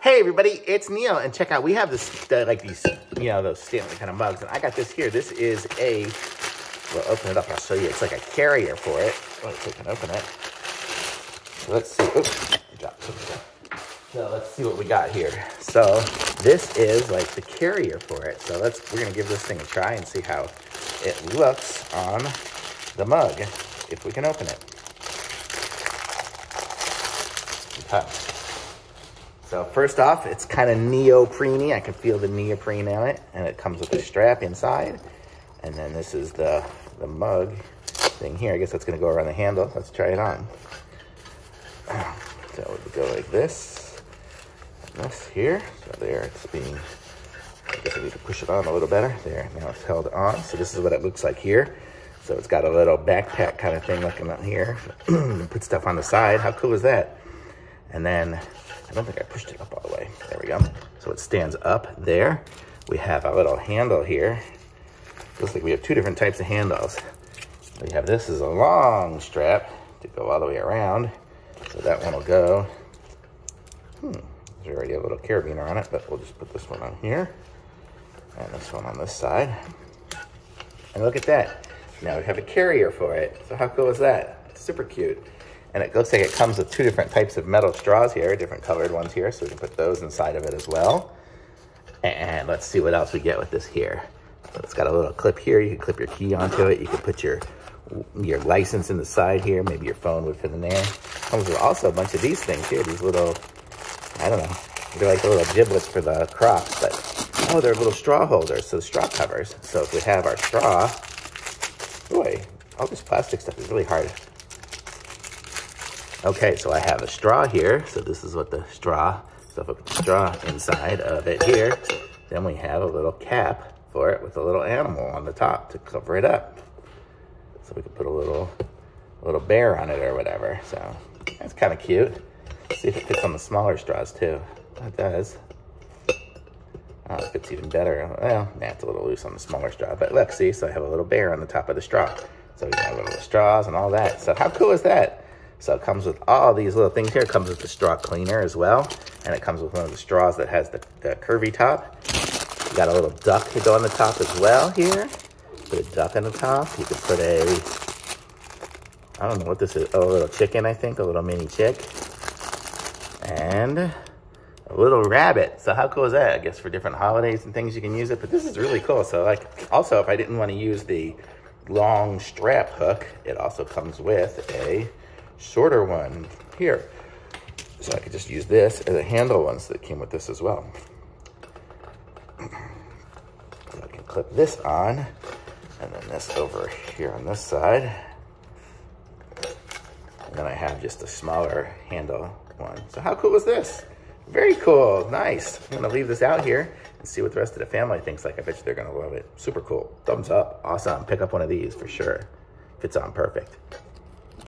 Hey everybody, it's Neil, and check out, we have this, like these, you know, those Stanley kind of mugs, and I got this here. This is a, well, open it up, I'll show you. It's like a carrier for it. Let's see if I can open it. So let's see, oops, dropped something. So let's see what we got here. So this is like the carrier for it. So we're gonna give this thing a try and see how it looks on the mug, if we can open it. Okay. So first off, it's kind of neoprene-y. I can feel the neoprene on it, and it comes with a strap inside. And then this is the mug thing here. I guess that's gonna go around the handle. Let's try it on. So it would go like this, and this here. So there, it's being, I guess I need to push it on a little better. There, now it's held on. So this is what it looks like here. So it's got a little backpack kind of thing looking up here. Put stuff on the side. How cool is that? And then, I don't think I pushed it up all the way. There we go. So it stands up there. We have a little handle here. Looks like we have two different types of handles. We have this as a long strap to go all the way around. So that one will go. There's already a little carabiner on it, but we'll just put this one on here. And this one on this side. And look at that. Now we have a carrier for it. So how cool is that? It's super cute. And it looks like it comes with two different types of metal straws here, different colored ones here, so we can put those inside of it as well. And let's see what else we get with this here. So it's got a little clip here. You can clip your key onto it. You can put your license in the side here. Maybe your phone would fit in there. Comes with also a bunch of these things here, these little, I don't know, they're like the little giblets for the crops, but oh, they're little straw holders, so straw covers. So if we have our straw, boy, all this plastic stuff is really hard. Okay, so I have a straw here. So this is what the straw, so if I put the straw inside of it here, then we have a little cap for it with a little animal on the top to cover it up. So we could put a little bear on it or whatever. So that's kind of cute. Let's see if it fits on the smaller straws too. It does. Oh, it fits even better. Well, it's a little loose on the smaller straw, but look, see, so I have a little bear on the top of the straw. So we got little straws and all that. So how cool is that? So it comes with all these little things here. It comes with the straw cleaner as well. And it comes with one of the straws that has the curvy top. You got a little duck to go on the top as well here. Put a duck on the top. You could put a, I don't know what this is. Oh, a little chicken, I think. A little mini chick. And a little rabbit. So how cool is that? I guess for different holidays and things you can use it. But this is really cool. So like, also if I didn't want to use the long strap hook, it also comes with a shorter one here. So I could just use this as a handle one, so it came with this as well. So I can clip this on, and then this over here on this side. And then I have just a smaller handle one. So how cool is this? Very cool, nice. I'm gonna leave this out here and see what the rest of the family thinks. Like, I bet you they're gonna love it. Super cool, thumbs up, awesome. Pick up one of these for sure. Fits on perfect.